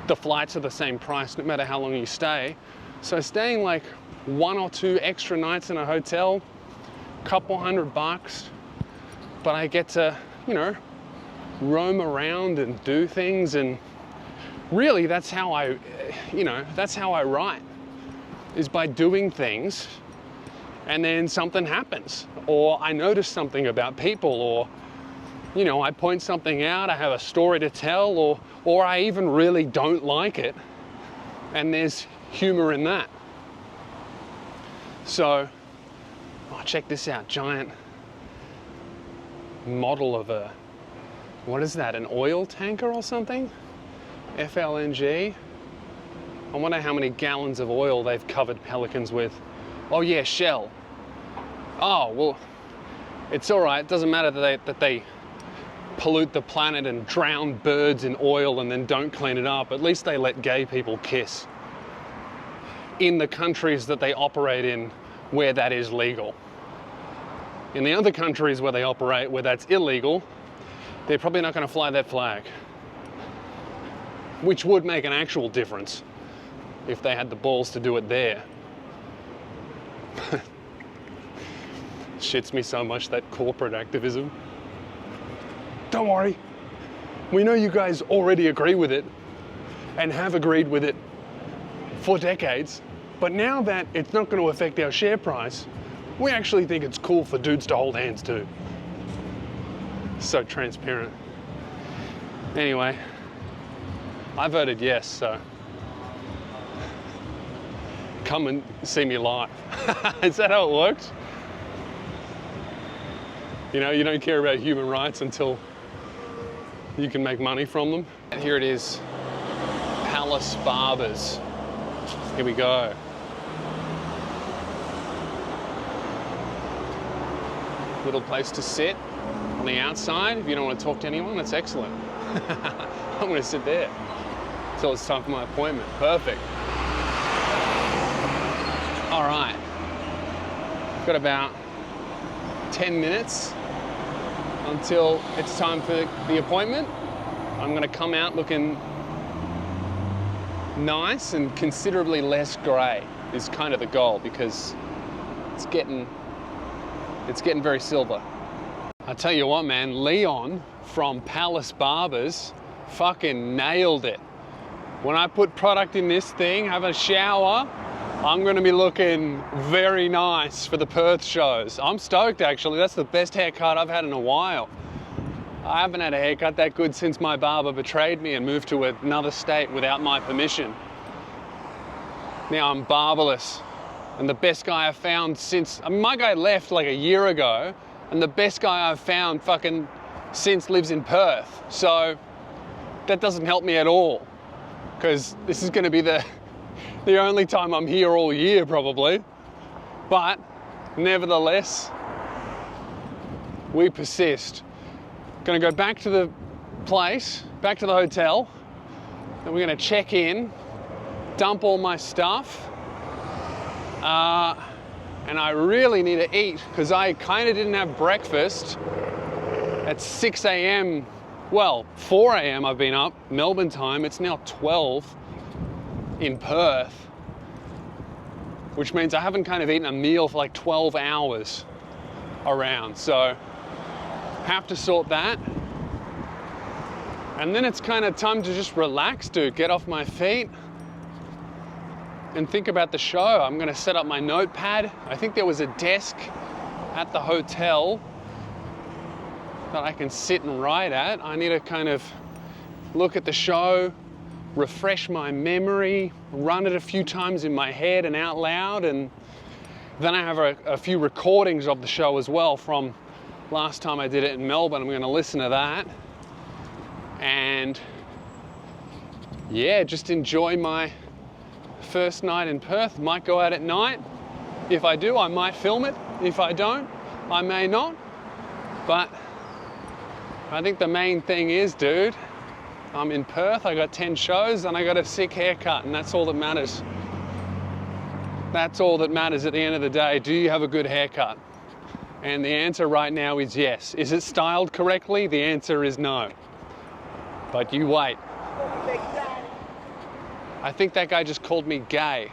the flights are the same price no matter how long you stay. So staying like 1 or 2 extra nights in a hotel, couple $100, but I get to, you know, roam around and do things. And really that's how I, you know, that's how I write, is by doing things, and then something happens, or I notice something about people, or, you know, I point something out, I have a story to tell, or I even really don't like it, and there's humor in that. So, oh, check this out, giant model of a, what is that, an oil tanker or something? FLNG. I wonder how many gallons of oil they've covered pelicans with. Oh yeah, Shell. Oh, well, it's all right. It doesn't matter that they pollute the planet and drown birds in oil and then don't clean it up. At least they let gay people kiss in the countries that they operate in where that is legal. In the other countries where they operate, where that's illegal, they're probably not going to fly that flag, which would make an actual difference if they had the balls to do it there. Shits me so much, that corporate activism. don't worry. We know you guys already agree with it and have agreed with it for decades, but now that it's not going to affect our share price, we actually think it's cool for dudes to hold hands too. So transparent. Anyway, I voted yes, so come and see me live. Is that how it works? You know, you don't care about human rights until you can make money from them. And here it is, Palace Barbers. Here we go. Little place to sit on the outside. If you don't want to talk to anyone, that's excellent. I'm going to sit there until it's time for my appointment. Perfect. All right. Got about 10 minutes until it's time for the appointment. I'm going to come out looking nice and considerably less grey is kind of the goal, because it's getting very silver. I tell you what, man, Leon from Palace Barbers fucking nailed it. When I put product in this thing, have a shower, I'm gonna be looking very nice for the Perth shows. I'm stoked actually, that's the best haircut I've had in a while. I haven't had a haircut that good since my barber betrayed me and moved to another state without my permission. Now I'm barberless, and the best guy I've found since, I mean, my guy left like a year ago, and the best guy I've found fucking since lives in Perth. So that doesn't help me at all, because this is gonna be the only time I'm here all year probably. But nevertheless, we persist. Gonna go back to the place, back to the hotel, and we're gonna check in, dump all my stuff, and I really need to eat because I kind of didn't have breakfast at 6 a.m. Well, 4 a.m. I've been up, Melbourne time. It's now 12 in Perth, which means I haven't kind of eaten a meal for like 12 hours around. So have to sort that. And then it's kind of time to just relax, dude, get off my feet and think about the show. I'm gonna set up my notepad. I think there was a desk at the hotel that I can sit and write at. I need to kind of look at the show, refresh my memory, run it a few times in my head and out loud, and then I have a few recordings of the show as well from last time I did it in Melbourne. I'm gonna listen to that and yeah, just enjoy my first night in Perth. Might go out at night. If I do, I might film it. If I don't, I may not. But I think the main thing is, dude, I'm in Perth, I got 10 shows and I got a sick haircut, and that's all that matters. That's all that matters at the end of the day. Do you have a good haircut? And the answer right now is yes. Is it styled correctly? The answer is no. But you wait. I think that guy just called me gay.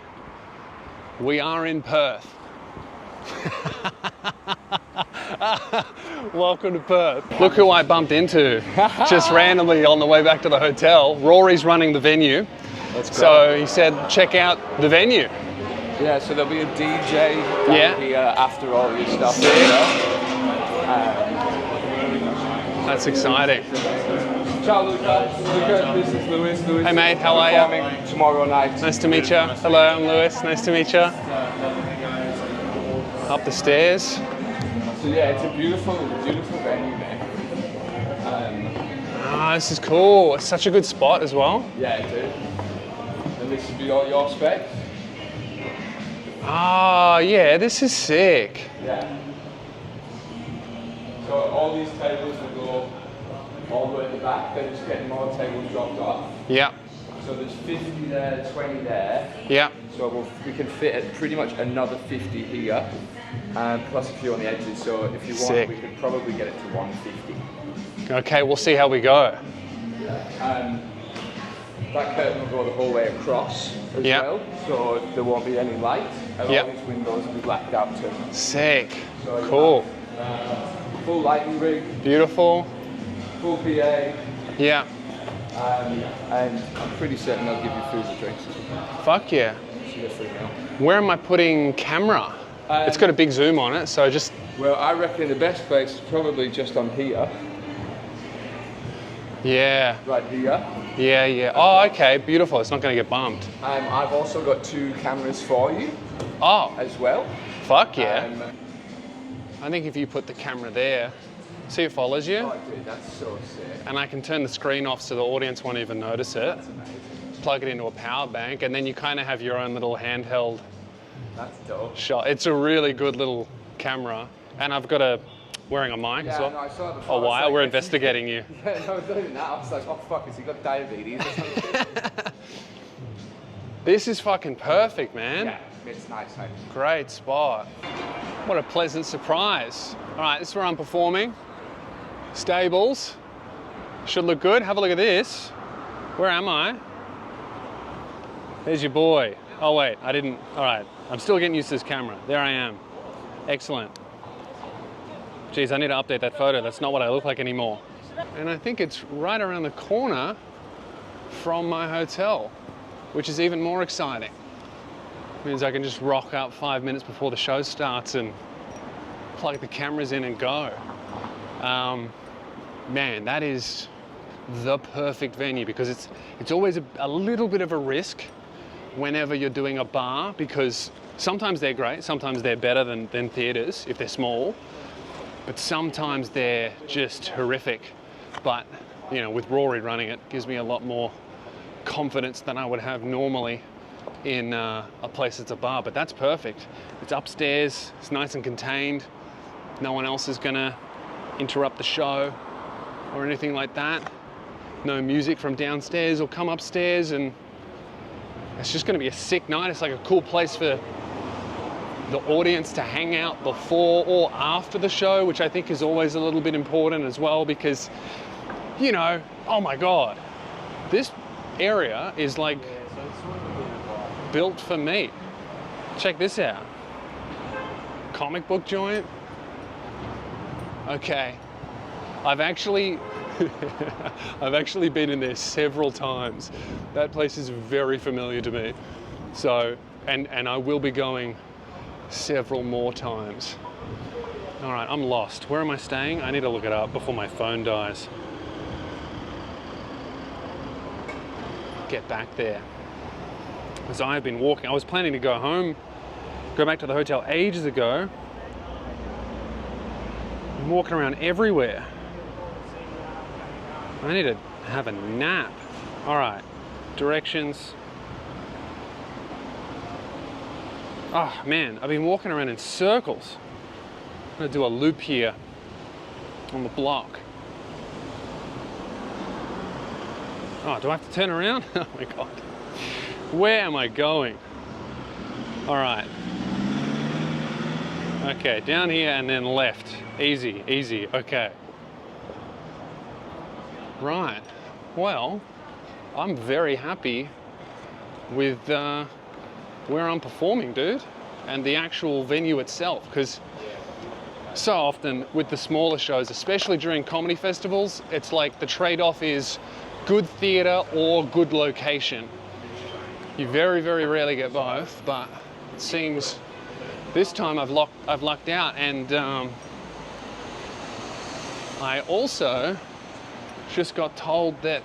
We are in Perth. Welcome to Perth. Look who I bumped into just randomly on the way back to the hotel. Rory's running the venue. That's great. So he said, check out the venue. Yeah, so there'll be a DJ down here after all your stuff. That's exciting. Ciao, Luca. Luca, this is Lewis. Hey mate, how are you? Performing tomorrow night. Nice to meet you. Hello, I'm Lewis. Nice to meet you. Up the stairs. So yeah, it's a beautiful venue, man. This is cool. It's such a good spot as well. Yeah, it is. And this would be all your specs. Yeah, this is sick. Yeah. So all these tables will go all the way at the back. They're just getting more tables dropped off. Yeah. So there's 50 there, 20 there. Yeah. So we can fit at pretty much another 50 here, plus a few on the edges. So if you want, Sick. we could probably get it to 150. Okay, we'll see how we go. That curtain will go the whole way across as Yeah. well, so there won't be any light, and Yeah. all these windows will be blacked out too. Sick. So Cool. full lighting rig. Beautiful. full PA, Yeah. and I'm pretty certain they'll give you food and drinks. Fuck yeah. So you get free meal. Where am I putting camera? It's got a big zoom on it, so just... Well, I reckon the best place is probably just on here. Yeah. Right here. Yeah, yeah. Oh, okay. Beautiful. It's not going to get bumped. I've also got 2 cameras for you Oh, as well. fuck yeah. Um, I think if you put the camera there, see it follows you, oh, dude, that's so sick. and I can turn the screen off so the audience won't even notice it. That's amazing. Plug it into a power bank, and then you kind of have your own little handheld That's dope. shot. It's a really good little camera, and I've got wearing a mic as Yeah, well. no, I saw it before. Oh, I was wow, like, we're investigating you. Yeah, no, not even that. I was like, oh fuck, has he got diabetes or something? This is fucking perfect, man. Yeah, it's nice, mate. Great spot. What a pleasant surprise. All right, this is where I'm performing. Stables. Should look good. Have a look at this. Where am I? There's your boy. Oh wait, I didn't. All right, I'm still getting used to this camera. There I am. Excellent. Geez, I need to update that photo. That's not what I look like anymore. And I think it's right around the corner from my hotel, which is even more exciting. Means I can just rock up 5 minutes before the show starts and plug the cameras in and go. Man, that is the perfect venue, because it's always a little bit of a risk whenever you're doing a bar, because sometimes they're great, sometimes they're better than theaters if they're small, but sometimes they're just horrific. But you know, with Rory running it, gives me a lot more confidence than I would have normally in a place that's a bar. But that's perfect. It's upstairs, it's nice and contained. No one else is gonna interrupt the show or anything like that. No music from downstairs or come upstairs, and it's just gonna be a sick night. It's like a cool place for the audience to hang out before or after the show, which I think is always a little bit important as well, because, you know, oh my God, this area is like built for me. Check this out. Comic book joint. Okay. I've actually been in there several times. That place is very familiar to me. So, and I will be going several more times. All right, I'm lost. Where am I staying? I need to look it up before my phone dies. Get back there. As I have been walking, I was planning to go home, go back to the hotel ages ago. I'm walking around everywhere. I need to have a nap. All right, directions. Oh man, I've been walking around in circles. I'm gonna do a loop here on the block. Oh, do I have to turn around? Oh my God. Where am I going? All right. Okay, down here and then left. Easy, easy, okay. Right, well, I'm very happy with where I'm performing, dude, and the actual venue itself, because so often with the smaller shows, especially during comedy festivals, it's like the trade-off is good theatre or good location. You very, very rarely get both, but it seems this time I've lucked out, and I also just got told that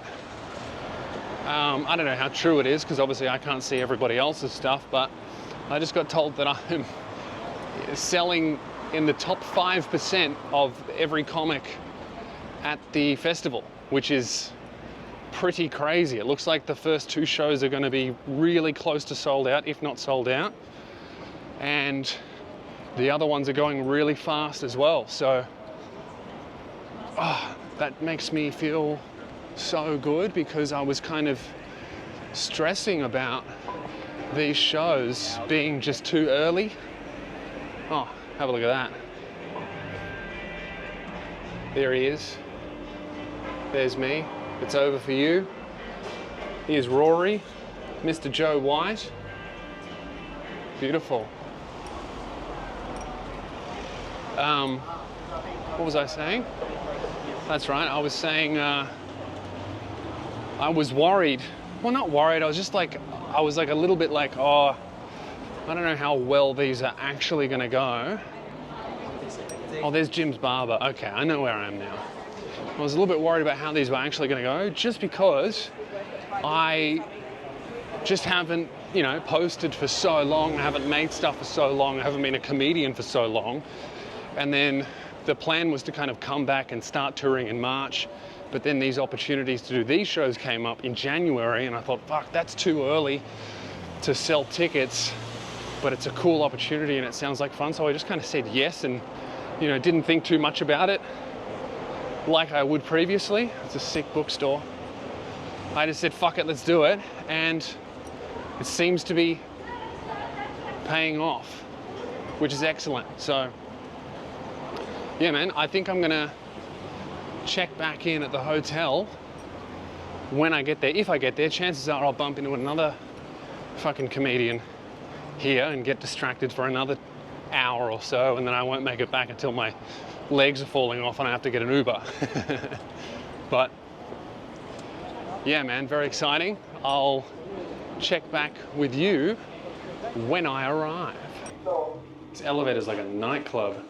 I don't know how true it is, because obviously I can't see everybody else's stuff, but I just got told that I'm selling in the top 5% of every comic at the festival, which is pretty crazy. It looks like the first 2 shows are going to be really close to sold out, if not sold out, and the other ones are going really fast as well. So that makes me feel so good, because I was kind of stressing about these shows being just too early. Oh, have a look at that. There he is. There's me. It's over for you. Here's Rory, Mr. Joe White. Beautiful. What was I saying? That's right. I was saying I was worried. Well, not worried. I was just like, I was like a little bit like, oh, I don't know how well these are actually going to go. Oh, there's Jim's barber. Okay, I know where I am now. I was a little bit worried about how these were actually going to go, just because I just haven't, you know, posted for so long. I haven't made stuff for so long. I haven't been a comedian for so long. And then the plan was to kind of come back and start touring in March. But then these opportunities to do these shows came up in January, and I thought, fuck, that's too early to sell tickets. But it's a cool opportunity and it sounds like fun. So I just kind of said yes and, you know, didn't think too much about it like I would previously. It's a sick bookstore. I just said, fuck it, let's do it. And it seems to be paying off, which is excellent. So, yeah, man, I think I'm gonna check back in at the hotel when I get there. If I get there, chances are I'll bump into another fucking comedian here and get distracted for another hour or so, and then I won't make it back until my legs are falling off and I have to get an Uber. But yeah, man, very exciting. I'll check back with you when I arrive. This elevator's like a nightclub.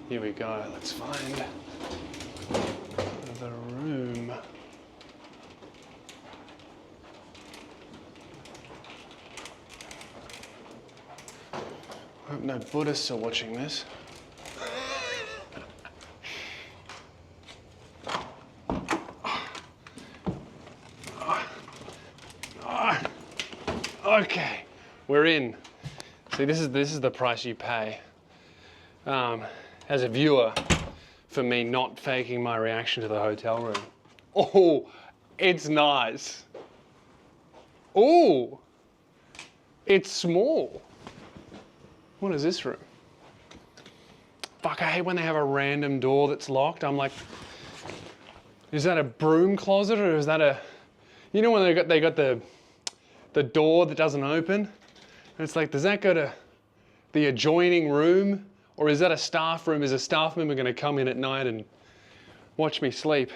Here we go, let's find the room. I hope no Buddhists are watching this. Okay, we're in. See, this is the price you pay as a viewer for me not faking my reaction to the hotel room. Oh, it's nice. Oh, it's small. What is this room? Fuck, I hate when they have a random door that's locked. I'm like, is that a broom closet or is that a, you know when they got the door that doesn't open? And it's like, does that go to the adjoining room? Or is that a staff room? Is a staff member gonna come in at night and watch me sleep?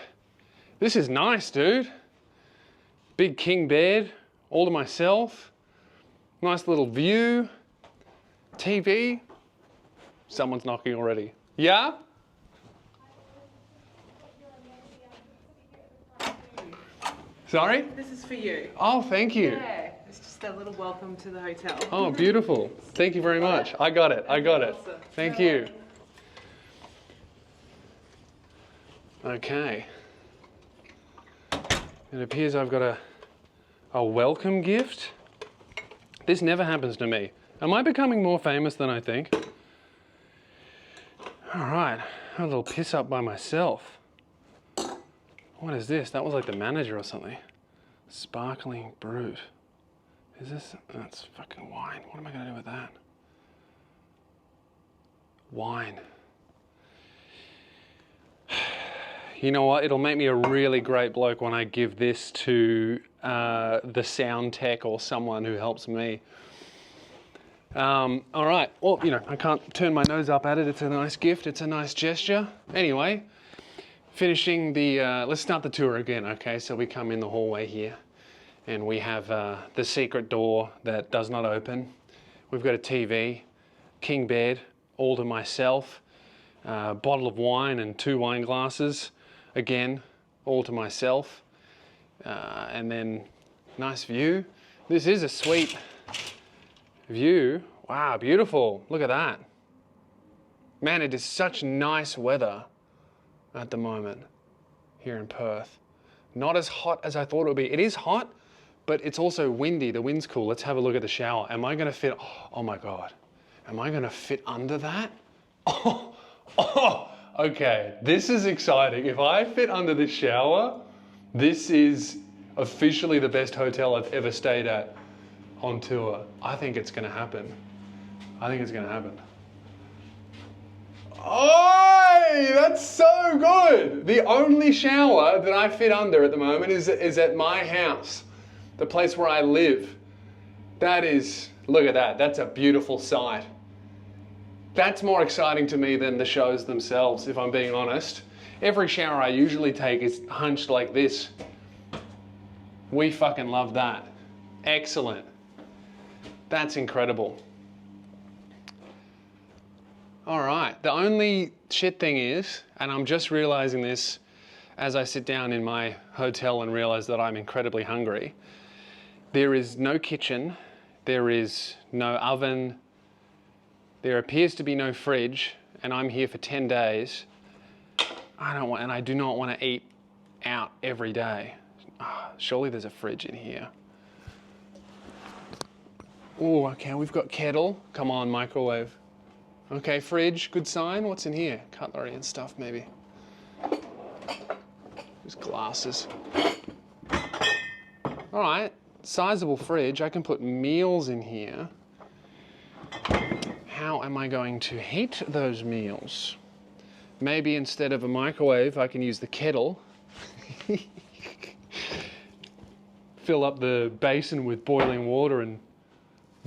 This is nice, dude. Big king bed, all to myself. Nice little view. TV. Someone's knocking already. Yeah? Sorry? This is for you. Oh, thank you. Yeah, it's just a little welcome to the hotel. Oh, beautiful. Thank you very much. I got it. I got it. Awesome. Thank you. Okay. It appears I've got a welcome gift. This never happens to me. Am I becoming more famous than I think? All right, a little piss up by myself. What is this? That was like the manager or something. Sparkling brute. Is this? That's fucking wine. What am I gonna do with that? Wine. You know what? It'll make me a really great bloke when I give this to the sound tech or someone who helps me. All right, well, you know, I can't turn my nose up at it. It's a nice gift. It's a nice gesture. Anyway, finishing the, let's start the tour again, okay? So we come in the hallway here and we have the secret door that does not open. We've got a TV, king bed, all to myself, bottle of wine and 2 wine glasses, again, all to myself. And then nice view. This is a sweet view. Wow, beautiful. Look at that. Man, it is such nice weather at the moment here in Perth. Not as hot as I thought it would be. It is hot, but it's also windy. The wind's cool. Let's have a look at the shower. Am I gonna fit, oh my God. Am I gonna fit under that? Oh, okay. This is exciting. If I fit under this shower, this is officially the best hotel I've ever stayed at on tour. I think it's gonna happen. I think it's gonna happen. Oh, that's so good. The only shower that I fit under at the moment is at my house, the place where I live. That is, look at that. That's a beautiful sight. That's more exciting to me than the shows themselves, if I'm being honest. Every shower I usually take is hunched like this. We fucking love that. Excellent. That's incredible. All right, the only shit thing is, and I'm just realizing this as I sit down in my hotel and realize that I'm incredibly hungry, there is no kitchen, there is no oven, there appears to be no fridge, and I'm here for 10 days. I do not want to eat out every day. Surely there's a fridge in here. Oh, okay, we've got kettle. Come on, microwave. Okay, fridge, good sign. What's in here? Cutlery and stuff, maybe. There's glasses. All right, sizable fridge. I can put meals in here. How am I going to heat those meals? Maybe instead of a microwave, I can use the kettle. Fill up the basin with boiling water and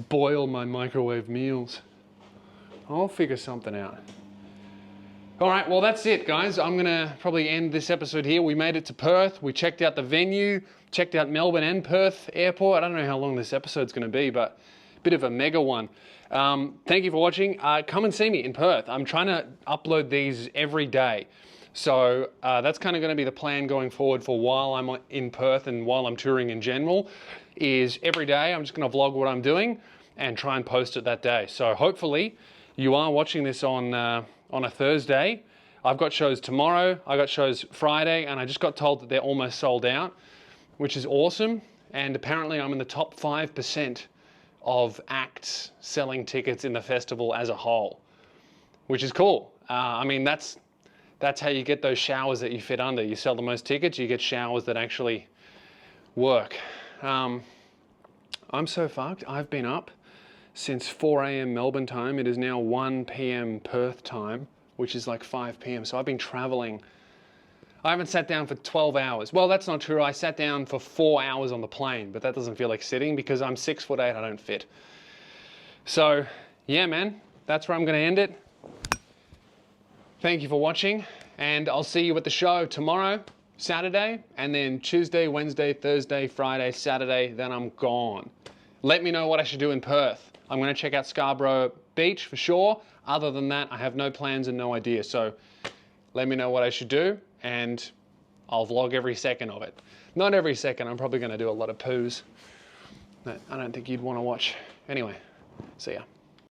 boil my microwave meals. I'll figure something out. All right, well, that's it, guys. I'm gonna probably end this episode here. We made it to Perth. We checked out the venue, checked out Melbourne and Perth Airport. I don't know how long this episode's gonna be, but a bit of a mega one. Thank you for watching. Come and see me in Perth. I'm trying to upload these every day. So that's kind of going to be the plan going forward for while I'm in Perth and while I'm touring in general, is every day I'm just going to vlog what I'm doing and try and post it that day. So hopefully you are watching this on a Thursday. I've got shows tomorrow, I got shows Friday, and I just got told that they're almost sold out, which is awesome. And apparently I'm in the top 5% of acts selling tickets in the festival as a whole, which is cool. I mean, that's how you get those showers that you fit under. You sell the most tickets, you get showers that actually work. I'm so fucked. I've been up since 4 a.m. Melbourne time. It is now 1 p.m. Perth time, which is like 5 p.m. So I've been traveling. I haven't sat down for 12 hours. Well, that's not true. I sat down for 4 hours on the plane, but that doesn't feel like sitting because I'm 6'8", I don't fit. So, yeah, man, that's where I'm going to end it. Thank you for watching, and I'll see you at the show tomorrow, Saturday, and then Tuesday, Wednesday, Thursday, Friday, Saturday, then I'm gone. Let me know what I should do in Perth. I'm going to check out Scarborough Beach for sure. Other than that, I have no plans and no idea. So let me know what I should do, and I'll vlog every second of it. Not every second, I'm probably going to do a lot of poos that I don't think you'd want to watch. Anyway, see ya.